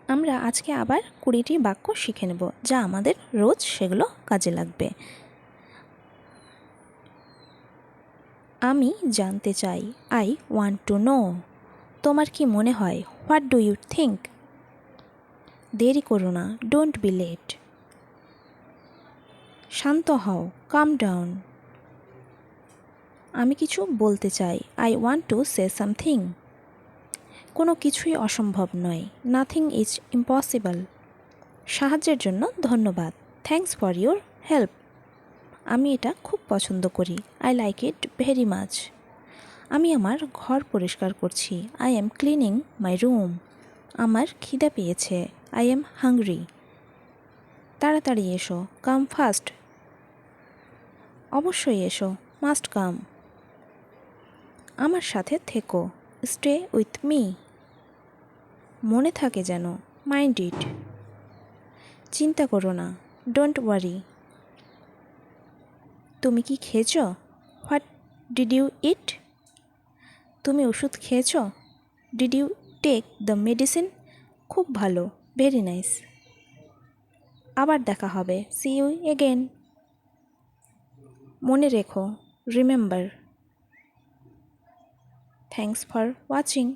আমরা আজকে আবার 20টি বাক্য শিখে নেব, যা আমাদের রোজ সেগুলো কাজে লাগবে। আমি জানতে চাই, আই ওয়ান্ট টু নো। তোমার কি মনে হয়, হোয়াট ডু ইউ থিঙ্ক। দেরি করো না, ডোন্ট বি লেট। শান্ত হও, কাম ডাউন। আমি কিছু বলতে চাই, I want to say something. কোনো কিছুই অসম্ভব নয়, নাথিং ইজ ইম্পসিবল। সাহায্যের জন্য ধন্যবাদ, থ্যাঙ্কস ফর ইউর হেল্প। আমি এটা খুব পছন্দ করি, I like it very much. আমি আমার ঘর পরিষ্কার করছি, I am cleaning my room. আমার খিদে পেয়েছে, আই এম হাংরি। তাড়াতাড়ি এসো, কাম ফাস্ট। অবশ্যই এসো, মাস্ট কাম। আমার সাথে থেকো, স্টে উইথ মি। মনে থাকে যেন, মাইন্ড ইট। চিন্তা করো না, ডোন্ট ওয়ারি। তুমি কি খেয়েছ, হোয়াট ডিড ইউ ইট। তুমি ওষুধ খেয়েছ, did you take the medicine. খুব ভালো, ভেরি নাইস। আবার দেখা হবে, সি ইউ এগেন। মনে রেখো, রিমেম্বার। Thanks for watching.